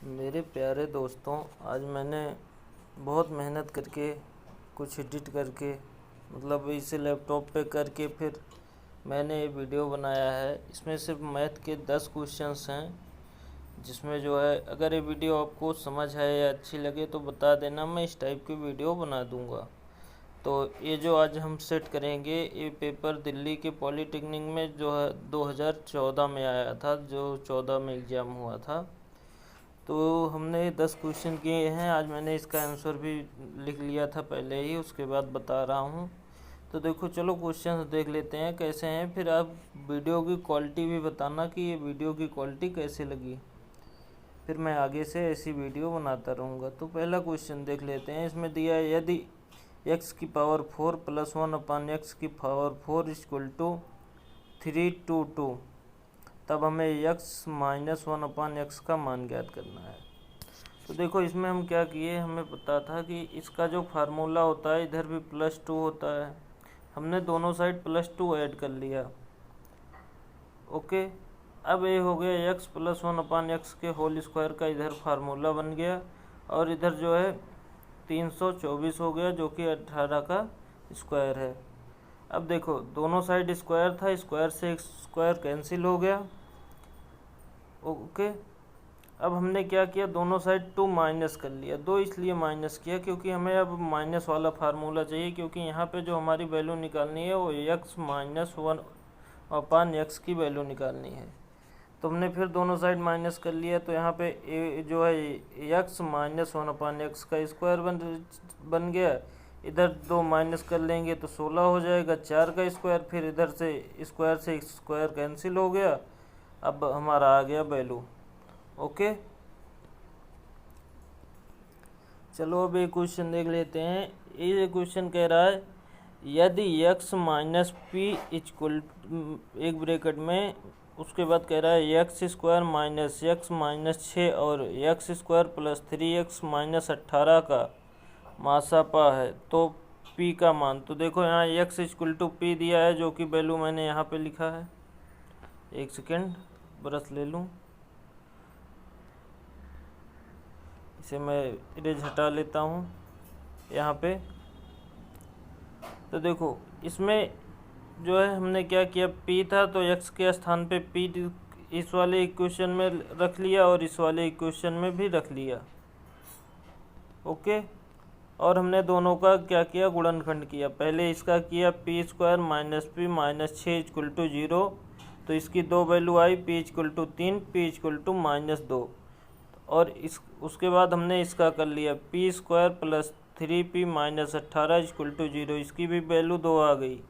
मेरे प्यारे दोस्तों, आज मैंने बहुत मेहनत करके कुछ एडिट करके मतलब इसे लैपटॉप पे करके फिर मैंने ये वीडियो बनाया है। इसमें सिर्फ मैथ के 10 क्वेश्चंस हैं, जिसमें जो है अगर ये वीडियो आपको समझ है या अच्छी लगे तो बता देना, मैं इस टाइप की वीडियो बना दूंगा। तो ये जो आज हम सेट करेंगे, ये पेपर दिल्ली के पॉलिटेक्निक में जो है 2014 में आया था, जो 14 में एग्ज़ाम हुआ था। तो हमने 10 क्वेश्चन किए हैं। आज मैंने इसका आंसर भी लिख लिया था पहले ही, उसके बाद बता रहा हूँ। तो देखो, चलो क्वेश्चन देख लेते हैं कैसे हैं, फिर आप वीडियो की क्वालिटी भी बताना कि ये वीडियो की क्वालिटी कैसे लगी, फिर मैं आगे से ऐसी वीडियो बनाता रहूँगा। तो पहला क्वेश्चन देख लेते हैं। इसमें दिया है, यदि x की पावर 4 + 1/x की पावर 4 = 3/2 तब हमें x - 1/x का मान ज्ञात करना है। तो देखो, इसमें हम क्या किए, हमें पता था कि इसका जो फार्मूला होता है इधर भी +2 होता है। हमने दोनों साइड +2 ऐड कर लिया। ओके, अब ये हो गया x + 1/x के होल स्क्वायर का इधर फार्मूला बन गया, और इधर जो है 324 हो गया, जो कि 18 का स्क्वायर है। अब देखो, दोनों साइड स्क्वायर था, स्क्वायर से स्क्वायर कैंसिल हो गया। ओके, अब हमने क्या किया, दोनों साइड 2 माइनस कर लिया। 2 इसलिए माइनस किया क्योंकि हमें अब माइनस वाला फार्मूला चाहिए, क्योंकि यहाँ पे जो हमारी वैल्यू निकालनी है वो x - 1/x की वैल्यू निकालनी है। तो हमने फिर दोनों साइड माइनस कर लिया, तो यहाँ पे जो है x - 1/x का स्क्वायर बन गया। इधर 2 माइनस कर लेंगे तो 16 हो जाएगा, 4 का स्क्वायर, फिर इधर से स्क्वायर कैंसिल हो गया। अब हमारा आ गया वैल्यू। ओके, चलो अब एक क्वेश्चन देख लेते हैं। ये क्वेश्चन कह रहा है, यदि x - p एक ब्रैकेट में, उसके बाद कह रहा है x² - x - 6 और x² + 3x - 18 का मासापा है, तो p का मान। तो देखो, यहाँ x = p दिया है, जो कि वैल्यू मैंने यहाँ पे लिखा है। एक सेकेंड, ब्रश ले लूँ, इसे मैं इरेज हटा लेता हूँ यहाँ पे। तो देखो, इसमें जो है हमने क्या किया, p था तो x के स्थान पे p इस वाले इक्वेशन में रख लिया और इस वाले इक्वेशन में भी रख लिया। ओके, और हमने दोनों का क्या किया, गुणनखंड किया। पहले इसका किया p² - p - 6 = 0, तो इसकी 2 वैल्यू आई, p = 3, p = -2। और उसके बाद हमने इसका कर लिया p² + 3p - 18 = 0, इसकी भी वैल्यू 2 आ गई,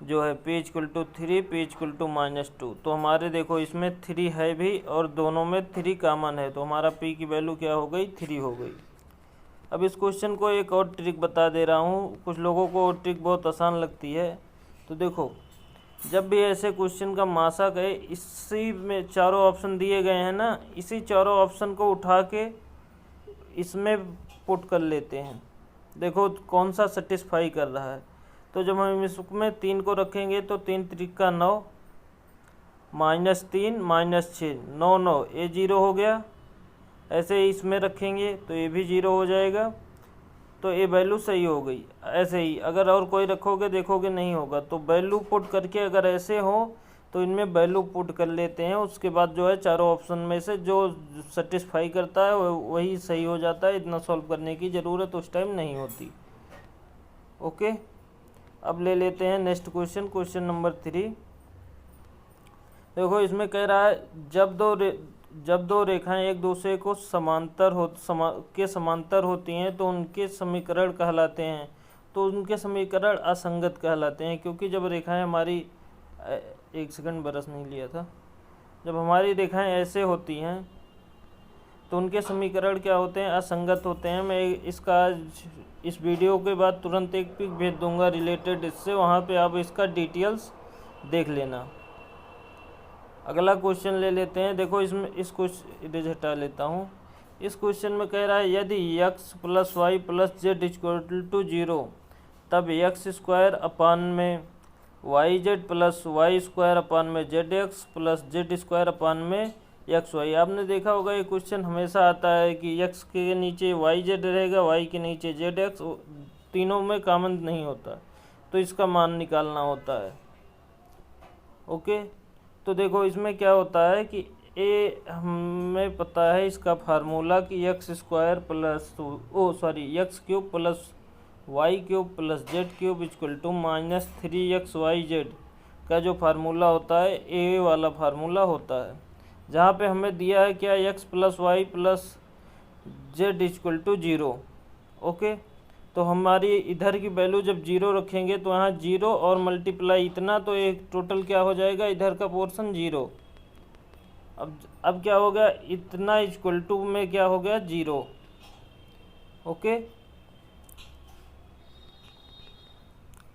जो है p = 3, p = -2। तो हमारे देखो, इसमें 3 है भी और दोनों में 3 कॉमन है, तो हमारा p की वैल्यू क्या हो गई, 3 हो गई। अब इस क्वेश्चन को एक और ट्रिक बता दे रहा हूँ, कुछ लोगों को वो ट्रिक बहुत आसान लगती है। तो देखो, जब भी ऐसे क्वेश्चन का मासा कहे, इसी में चारों ऑप्शन दिए गए हैं ना, इसी चारों ऑप्शन को उठा के इसमें पुट कर लेते हैं। देखो कौन सा सेटिस्फाई कर रहा है। तो जब हम इसमें 3 को रखेंगे तो 3 × 3 = 9, -3 - 6 9 9, ये 0 हो गया। ऐसे ही इसमें रखेंगे तो ये भी 0 हो जाएगा, तो ये वैल्यू सही हो गई। ऐसे ही अगर और कोई रखोगे, देखोगे नहीं होगा। तो वैल्यू पुट करके अगर ऐसे हो तो इनमें वैल्यू पुट कर लेते हैं। उसके बाद जो है चारों ऑप्शन में से जो सेटिस्फाई करता है वही सही हो जाता है। इतना सॉल्व करने की ज़रूरत उस टाइम नहीं होती। ओके, अब ले लेते हैं नेक्स्ट क्वेश्चन, क्वेश्चन नंबर 3। देखो, इसमें कह रहा है, जब दो रेखाएं एक दूसरे को समांतर होती हैं तो उनके समीकरण कहलाते हैं। तो उनके समीकरण असंगत कहलाते हैं, क्योंकि जब रेखाएं हमारी, एक सेकंड, बरस नहीं लिया था। जब हमारी रेखाएं ऐसे होती हैं तो उनके समीकरण क्या होते हैं, असंगत होते हैं। मैं इस वीडियो के बाद तुरंत एक पिक भेज दूंगा रिलेटेड इससे, वहाँ पे आप इसका डिटेल्स देख लेना। अगला क्वेश्चन ले लेते हैं। देखो, इसमें इस क्वेश्चन इरेज हटा लेता हूँ। इस क्वेश्चन में कह रहा है, यदि x + y + z = 0 तब x² / yz + y² / zx + z² / x Y. आपने देखा होगा ये क्वेश्चन हमेशा आता है कि एक्स के नीचे वाई जेड रहेगा, वाई के नीचे जेड एक्स, तीनों में कॉमन नहीं होता, तो इसका मान निकालना होता है। ओके, तो देखो इसमें क्या होता है कि ए हमें पता है इसका फार्मूला कि x square plus x cube plus y cube plus z cube equal to -3xyz का जो फार्मूला होता है ए वाला फार्मूला होता है, जहाँ पे हमें दिया है क्या x plus y plus z equal to 0। Okay, तो हमारी इधर की वैल्यू जब 0 रखेंगे तो यहाँ 0 और मल्टीप्लाई इतना, तो एक टोटल क्या हो जाएगा, इधर का पोर्शन 0। अब क्या हो गया, इतना इक्वल टू में क्या हो गया 0। ओके,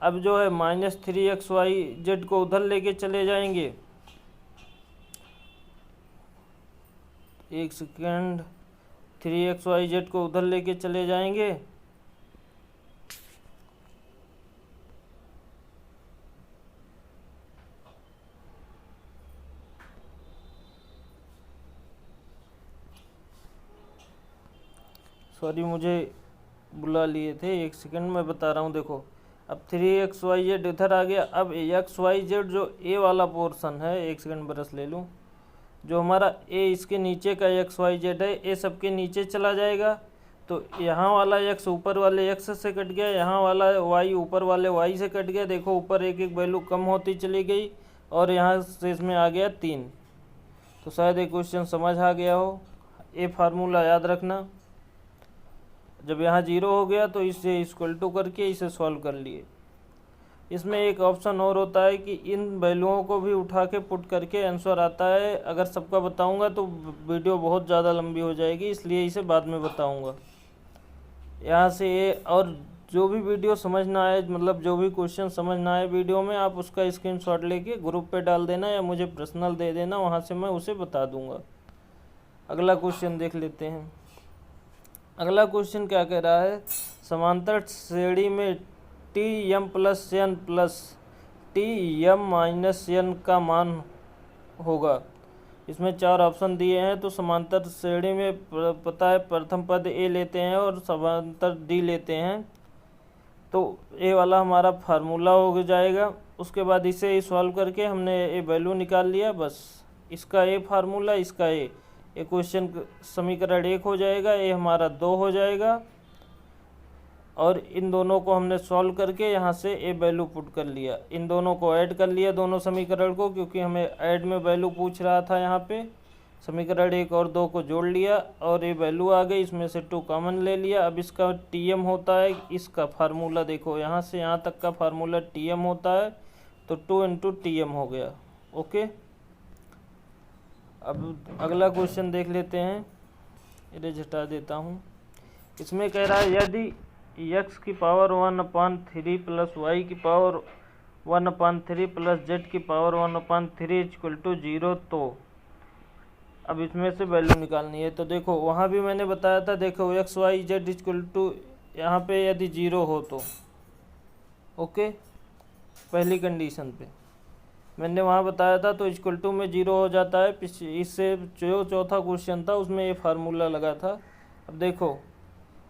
अब जो है -3xyz को उधर लेके चले जाएंगे, एक सेकेंड, 3xyz को उधर लेके चले जाएंगे, सॉरी मुझे बुला लिए थे, एक सेकंड में बता रहा हूँ। देखो अब 3xyz इधर आ गया। अब xyz जो ए वाला पोर्शन है, एक सेकंड ब्रश ले लूँ, जो हमारा ए इसके नीचे का xyz है, ए सबके नीचे चला जाएगा, तो यहाँ वाला x ऊपर वाले x से कट गया, यहाँ वाला y ऊपर वाले y से कट गया। देखो ऊपर एक एक वैल्यू कम होती चली गई और यहाँ से इसमें आ गया 3। तो शायद ये क्वेश्चन समझ आ गया हो। ये फार्मूला याद रखना, जब यहाँ 0 हो गया तो इसे इक्वल टू करके इसे सॉल्व कर लिए। इसमें एक ऑप्शन और होता है कि इन वैल्यूओं को भी उठा के पुट करके आंसर आता है। अगर सबका बताऊंगा तो वीडियो बहुत ज़्यादा लंबी हो जाएगी, इसलिए इसे बाद में बताऊंगा। यहाँ से ये, और जो भी वीडियो समझ ना आए, मतलब जो भी क्वेश्चन समझ ना आए वीडियो में, आप उसका स्क्रीनशॉट लेके ग्रुप पे डाल देना या मुझे पर्सनल दे देना, वहाँ से मैं उसे बता दूंगा। अगला क्वेश्चन देख लेते हैं। अगला क्वेश्चन क्या कह रहा है, समांतर श्रेणी में Tm plus n plus Tm minus n का मान होगा। इसमें 4 ऑप्शन दिए हैं। तो समांतर श्रेणी में पता है प्रथम पद a लेते हैं और समांतर d लेते हैं, तो a वाला हमारा फार्मूला हो जाएगा। उसके बाद इसे सॉल्व करके हमने a वैल्यू निकाल लिया, बस इसका a फार्मूला, इसका a, ये क्वेश्चन समीकरण 1 हो जाएगा, ये हमारा 2 हो जाएगा। और इन दोनों को हमने सॉल्व करके यहाँ से ए वैल्यू पुट कर लिया, इन दोनों को ऐड कर लिया, दोनों समीकरण को, क्योंकि हमें ऐड में वैल्यू पूछ रहा था। यहाँ पे समीकरण 1 और 2 को जोड़ लिया और ये वैल्यू आ गई, इसमें से 2 कॉमन ले लिया। अब इसका टीएम होता है, इसका फार्मूला देखो, यहाँ से यहाँ तक का फार्मूला टीएम होता है, तो 2 इंटू टीएम हो गया। ओके, अब अगला क्वेश्चन देख लेते हैं, इसे हटा देता हूँ। इसमें कह रहा है यदि x की पावर 1/3 प्लस y की पावर 1/3 प्लस z की पावर 1/3 इक्वल टू 0, तो अब इसमें से वैल्यू निकालनी है। तो देखो वहाँ भी मैंने बताया था, देखो x y z equal to यहाँ पे यदि 0 हो तो ओके, पहली कंडीशन पे मैंने वहाँ बताया था, तो इक्वल टू में 0 हो जाता है। इससे जो चौथा क्वेश्चन था उसमें ये फार्मूला लगा था। अब देखो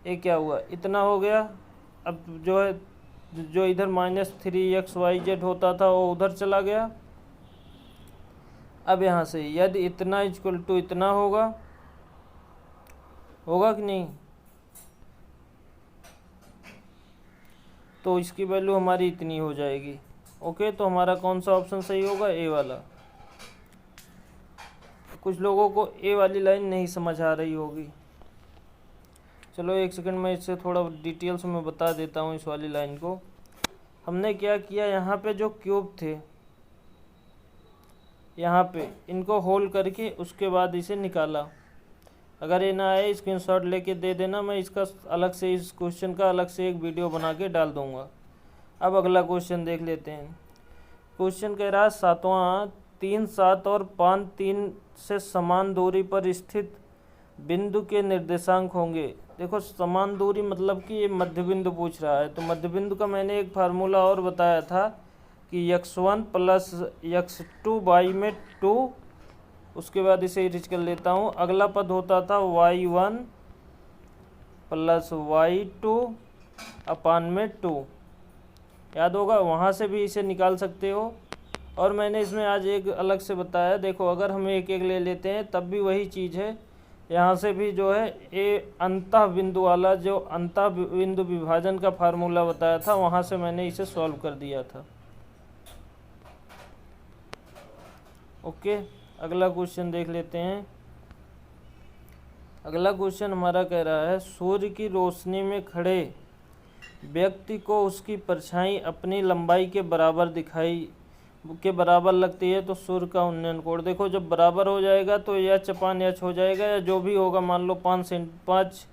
ये क्या हुआ, इतना हो गया। अब जो है, जो इधर -3xyz होता था वो उधर चला गया। अब यहाँ से यदि इतना इक्वल टू इतना होगा कि नहीं, तो इसकी वैल्यू हमारी इतनी हो जाएगी। ओके, तो हमारा कौन सा ऑप्शन सही होगा, ए वाला। कुछ लोगों को ए वाली लाइन नहीं समझ आ रही होगी, चलो एक सेकंड में इससे थोड़ा डिटेल्स में बता देता हूँ इस वाली लाइन को। हमने क्या किया, यहाँ पे जो क्यूब थे, यहाँ पे इनको होल करके उसके बाद इसे निकाला। अगर ये ना आए स्क्रीनशॉट लेके दे देना, मैं इसका अलग से, इस क्वेश्चन का अलग से एक वीडियो बना के डाल दूँगा। अब अगला क्वेश्चन देख लेते हैं। क्वेश्चन कह रहा है 7वां 3 7 और 5 3 से समान दूरी पर स्थित बिंदु के निर्देशांक होंगे। देखो समान दूरी मतलब कि ये मध्य बिंदु पूछ रहा है, तो मध्य बिंदु का मैंने एक फार्मूला और बताया था कि x1 प्लस x2 y में 2 उसके बाद इसे इरेज कर लेता हूँ। अगला पद होता था y1 प्लस y2 अपान में 2, याद होगा, वहाँ से भी इसे निकाल सकते हो। और मैंने इसमें आज एक अलग से बताया, देखो अगर हम एक एक ले लेते हैं तब भी वही चीज़ है। यहाँ से भी जो है ए अंतः बिंदु वाला जो अंतः बिंदु विभाजन का फार्मूला बताया था, वहाँ से मैंने इसे सॉल्व कर दिया था। ओके, अगला क्वेश्चन देख लेते हैं। अगला क्वेश्चन हमारा कह रहा है, सूर्य की रोशनी में खड़े व्यक्ति को उसकी परछाई अपनी लंबाई के बराबर लगती है तो सूर्य का उन्नयन कोण। देखो जब बराबर हो जाएगा तो एच अपान एच हो जाएगा, या जो भी होगा, मान लो 5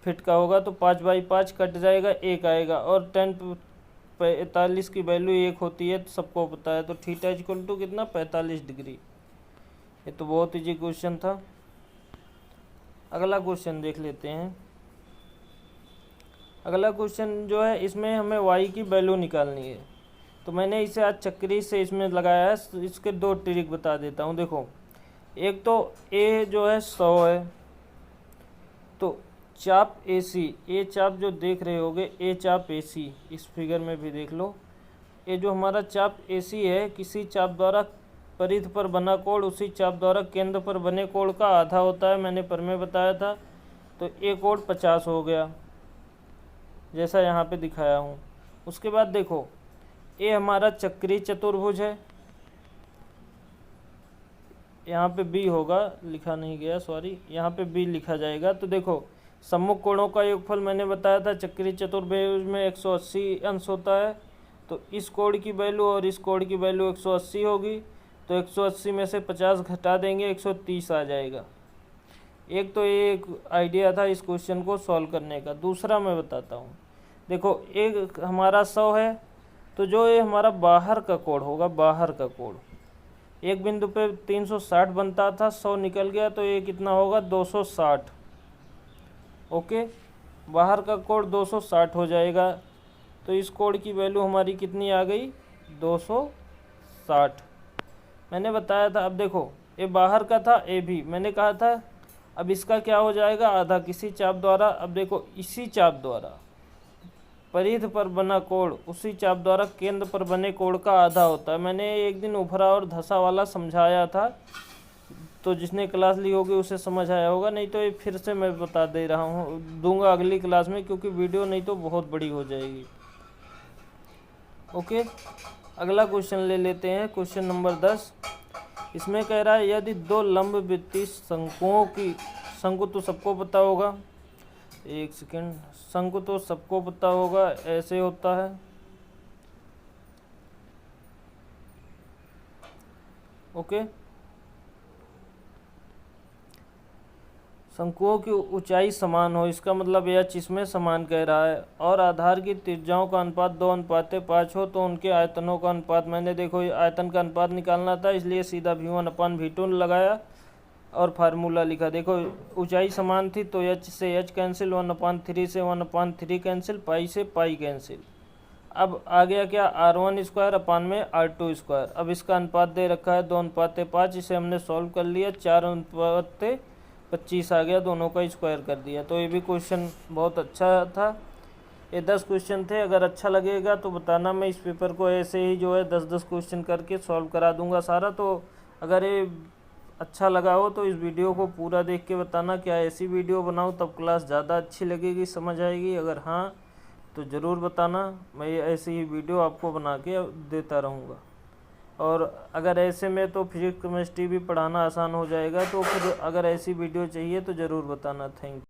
फीट का होगा तो 5/5 कट जाएगा, 1 आएगा। और 10/45 की वैल्यू 1 होती है, तो सबको पता है। तो थीटा इक्वल टू कितना, 45 डिग्री। ये तो बहुत इजी क्वेश्चन था। अगला क्वेश्चन देख लेते हैं। अगला क्वेश्चन जो है, इसमें हमें y की वैल्यू निकालनी है। तो मैंने इसे आज चक्री से इसमें लगाया है। इसके 2 ट्रिक बता देता हूँ। देखो, एक तो a जो है 100 है, तो चाप AC, ए चाप जो देख रहे होगे, ए चाप AC, इस फिगर में भी देख लो। ये जो हमारा चाप AC है, किसी चाप द्वारा परिध पर बना कोण उसी चाप द्वारा केंद्र पर बने कोण का आधा होता है, मैंने पर में बताया था। तो ये कोण 50 हो गया, जैसा यहाँ पे दिखाया हूँ। उसके बाद देखो, ये हमारा चक्रीय चतुर्भुज है, यहाँ पे B होगा, लिखा नहीं गया, सॉरी, यहाँ पे B लिखा जाएगा। तो देखो, सम्मुख कोणों का योगफल मैंने बताया था, चक्रीय चतुर्भुज में 180 अंश होता है। तो इस कोण की वैल्यू और इस कोण की वैल्यू 180 होगी, तो 180 में से 50 घटा देंगे, 130 आ जाएगा। एक तो ये एक आइडिया था इस क्वेश्चन को सॉल्व करने का। दूसरा मैं बताता हूँ। देखो, एक हमारा 100 है, तो जो ये हमारा बाहर का कोण होगा, बाहर का कोण एक बिंदु पे 360 बनता था, 100 निकल गया, तो ये कितना होगा, 260। ओके, बाहर का कोण 260 हो जाएगा। तो इस कोण की वैल्यू हमारी कितनी आ गई, 260 मैंने बताया था। अब देखो, ये बाहर का था, ए भी मैंने कहा था। अब इसका क्या हो जाएगा, आधा किसी चाप द्वारा। अब देखो, इसी चाप द्वारा परिध पर बना कोण उसी चाप द्वारा केंद्र पर बने कोण का आधा होता है। मैंने एक दिन उभरा और धसा वाला समझाया था, तो जिसने क्लास ली होगी उसे समझ आया होगा, नहीं तो ये फिर से मैं बता दे रहा हूँ, दूंगा अगली क्लास में, क्योंकि वीडियो नहीं तो बहुत बड़ी हो जाएगी। ओके, अगला क्वेश्चन ले लेते हैं, क्वेश्चन नंबर 10। इसमें कह रहा है, यदि 2 लंबवृत्तीय शंकुओं की, शंकु तो सबको पता होगा, एक सेकेंड, शंकु तो सबको पता होगा, ऐसे होता है। ओके, शंकुओं की ऊंचाई समान हो, इसका मतलब एच इसमें समान कह रहा है, और आधार की त्रिज्याओं का अनुपात 2:5 हो, तो उनके आयतनों का अनुपात, मैंने देखो आयतन का अनुपात निकालना था, इसलिए सीधा V1/V2 लगाया और फार्मूला लिखा। देखो, ऊंचाई समान थी तो एच से एच कैंसिल, 1/3 से 1/3 कैंसिल, पाई से पाई कैंसिल। अब आ गया क्या, R1² अपान में R2²। अब इसका अनुपात दे रखा है 2:5, इसे हमने सॉल्व कर लिया, 4:25 आ गया, दोनों का स्क्वायर कर दिया। तो ये भी क्वेश्चन बहुत अच्छा था। ये 10 क्वेश्चन थे। अगर अच्छा लगेगा तो बताना, मैं इस पेपर को ऐसे ही जो है 10-10 क्वेश्चन करके सॉल्व करा दूंगा सारा। तो अगर ये अच्छा लगा हो तो इस वीडियो को पूरा देख के बताना, क्या ऐसी वीडियो बनाऊं तब क्लास ज़्यादा अच्छी लगेगी, समझ आएगी। अगर हाँ तो ज़रूर बताना, मैं ऐसी ही वीडियो आपको बना के देता रहूँगा। और अगर ऐसे में तो फिजिक्स केमिस्ट्री भी पढ़ाना आसान हो जाएगा। तो फिर अगर ऐसी वीडियो चाहिए तो ज़रूर बताना। Thank you.